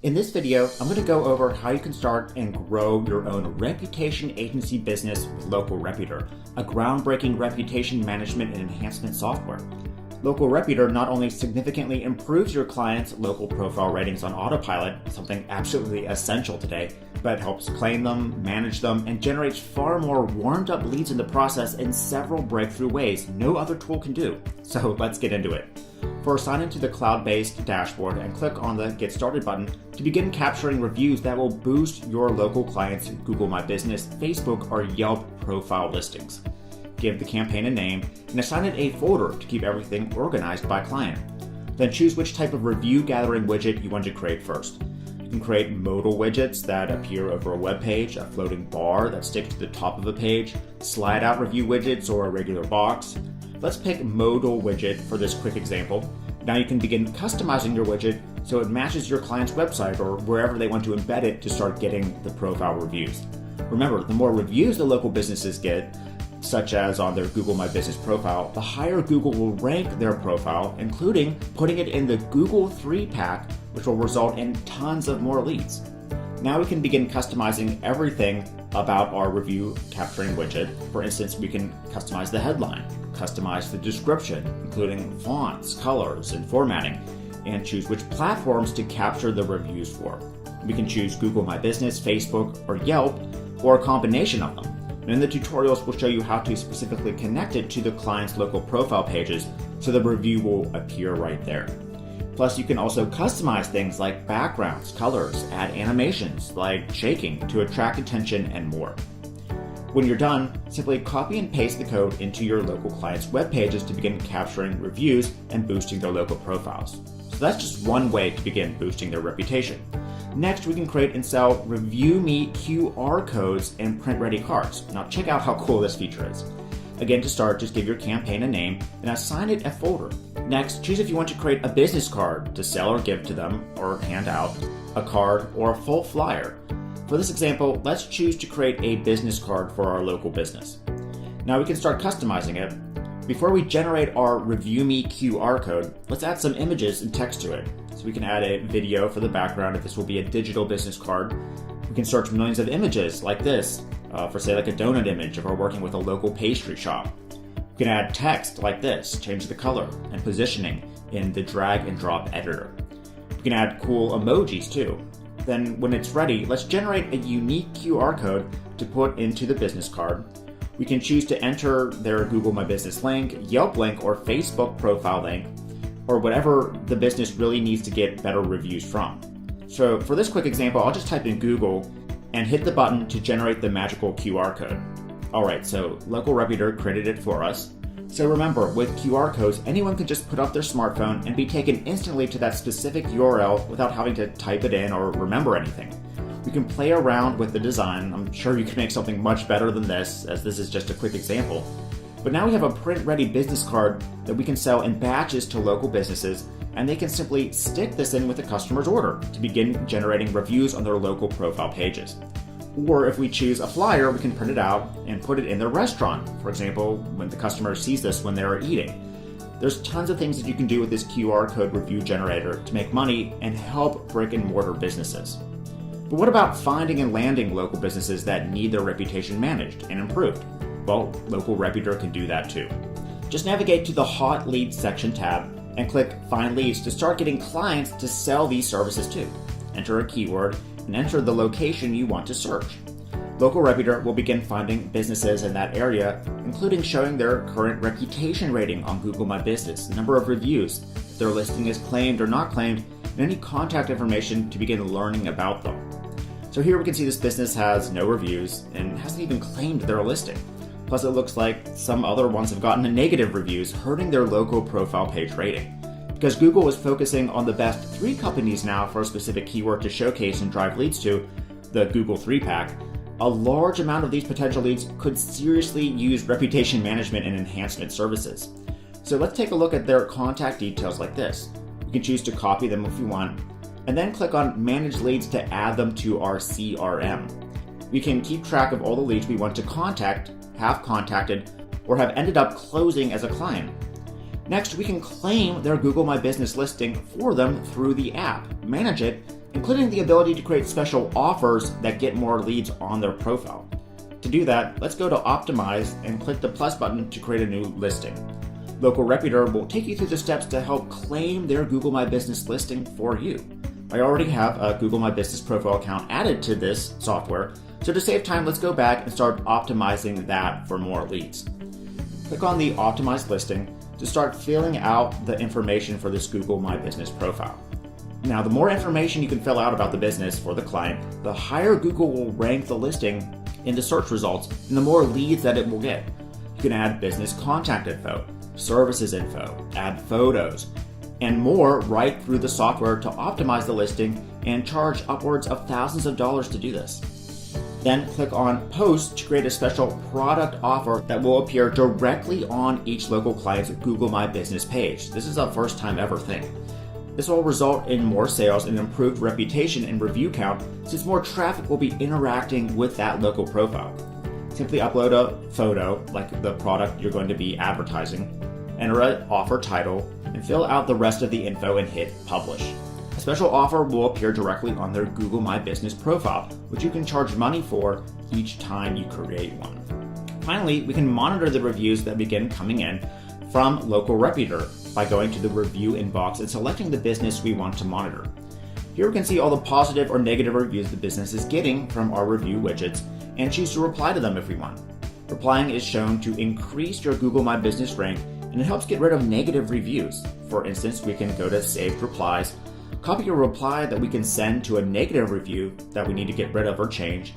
In this video, I'm going to go over how you can start and grow your own reputation agency business with LocalReputor, a groundbreaking reputation management and enhancement software. LocalReputor not only significantly improves your clients' local profile ratings on autopilot, something absolutely essential today, but helps claim them, manage them, and generates far more warmed-up leads in the process in several breakthrough ways no other tool can do. So let's get into it. First, sign into the cloud-based dashboard and click on the Get Started button to begin capturing reviews that will boost your local clients' Google My Business, Facebook, or Yelp profile listings. Give the campaign a name and assign it a folder to keep everything organized by client. Then choose which type of review gathering widget you want to create first. You can create modal widgets that appear over a web page, a floating bar that sticks to the top of a page, slide out review widgets, or a regular box. Let's pick modal widget for this quick example. Now you can begin customizing your widget so it matches your client's website or wherever they want to embed it to start getting the profile reviews. Remember, the more reviews the local businesses get, such as on their Google My Business profile, the higher Google will rank their profile, including putting it in the Google 3-pack, which will result in tons of more leads. Now we can begin customizing everything about our review capturing widget. For instance, we can customize the headline, customize the description, including fonts, colors, and formatting, and choose which platforms to capture the reviews for. We can choose Google My Business, Facebook, or Yelp, or a combination of them. And in the tutorials, we'll show you how to specifically connect it to the client's local profile pages so the review will appear right there. Plus, you can also customize things like backgrounds, colors, add animations like shaking to attract attention, and more. When you're done, simply copy and paste the code into your local client's web pages to begin capturing reviews and boosting their local profiles. So that's just one way to begin boosting their reputation. Next, we can create and sell Review Me QR codes and print-ready cards. Now check out how cool this feature is. Again, to start, just give your campaign a name and assign it a folder. Next, choose if you want to create a business card to sell or give to them, or hand out, a card, or a full flyer. For this example, let's choose to create a business card for our local business. Now we can start customizing it. Before we generate our Review Me QR code, let's add some images and text to it. So we can add a video for the background if this will be a digital business card. We can search millions of images like this, for say like a donut image if we're working with a local pastry shop. We can add text like this, change the color and positioning in the drag and drop editor. We can add cool emojis too. Then when it's ready, let's generate a unique QR code to put into the business card. We can choose to enter their Google My Business link, Yelp link, or Facebook profile link, or whatever the business really needs to get better reviews from. So for this quick example, I'll just type in Google and hit the button to generate the magical QR code. Alright, so LocalReputor created it for us. So remember, with QR codes, anyone can just put up their smartphone and be taken instantly to that specific URL without having to type it in or remember anything. We can play around with the design. I'm sure you can make something much better than this, as this is just a quick example. But now we have a print-ready business card that we can sell in batches to local businesses, and they can simply stick this in with the customer's order to begin generating reviews on their local profile pages. Or if we choose a flyer, we can print it out and put it in their restaurant. For example, when the customer sees this when they're eating. There's tons of things that you can do with this QR code review generator to make money and help brick and mortar businesses. But what about finding and landing local businesses that need their reputation managed and improved? Well, LocalReputor can do that too. Just navigate to the Hot Leads section tab and click Find Leads to start getting clients to sell these services to. Enter a keyword and enter the location you want to search. LocalReputor will begin finding businesses in that area, including showing their current reputation rating on Google My Business, the number of reviews, if their listing is claimed or not claimed, and any contact information to begin learning about them. So here we can see this business has no reviews and hasn't even claimed their listing. Plus it looks like some other ones have gotten negative reviews, hurting their local profile page rating. Because Google is focusing on the best 3 companies now for a specific keyword to showcase and drive leads to, the Google 3-pack, a large amount of these potential leads could seriously use reputation management and enhancement services. So let's take a look at their contact details like this. You can choose to copy them if you want, and then click on Manage Leads to add them to our CRM. We can keep track of all the leads we want to contact, have contacted, or have ended up closing as a client. Next, we can claim their Google My Business listing for them through the app, manage it, including the ability to create special offers that get more leads on their profile. To do that, let's go to Optimize and click the plus button to create a new listing. LocalReputor will take you through the steps to help claim their Google My Business listing for you. I already have a Google My Business profile account added to this software, so to save time, let's go back and start optimizing that for more leads. Click on the Optimize listing to start filling out the information for this Google My Business profile. Now, the more information you can fill out about the business for the client, the higher Google will rank the listing in the search results and the more leads that it will get. You can add business contact info, services info, add photos, and more right through the software to optimize the listing and charge upwards of thousands of dollars to do this. Then click on Post to create a special product offer that will appear directly on each local client's Google My Business page. This is a first time ever thing. This will result in more sales and improved reputation and review count, since more traffic will be interacting with that local profile. Simply upload a photo, like the product you're going to be advertising, enter an offer title, and fill out the rest of the info and hit Publish. A special offer will appear directly on their Google My Business profile, which you can charge money for each time you create one. Finally, we can monitor the reviews that begin coming in from LocalReputor by going to the review inbox and selecting the business we want to monitor. Here we can see all the positive or negative reviews the business is getting from our review widgets and choose to reply to them if we want. Replying is shown to increase your Google My Business rank, and it helps get rid of negative reviews. For instance, we can go to Saved Replies, copy a reply that we can send to a negative review that we need to get rid of or change,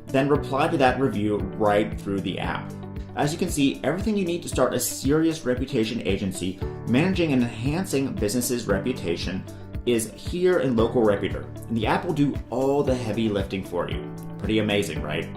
then reply to that review right through the app. As you can see, everything you need to start a serious reputation agency managing and enhancing businesses' reputation is here in LocalReputor, and the app will do all the heavy lifting for you. Pretty amazing, right?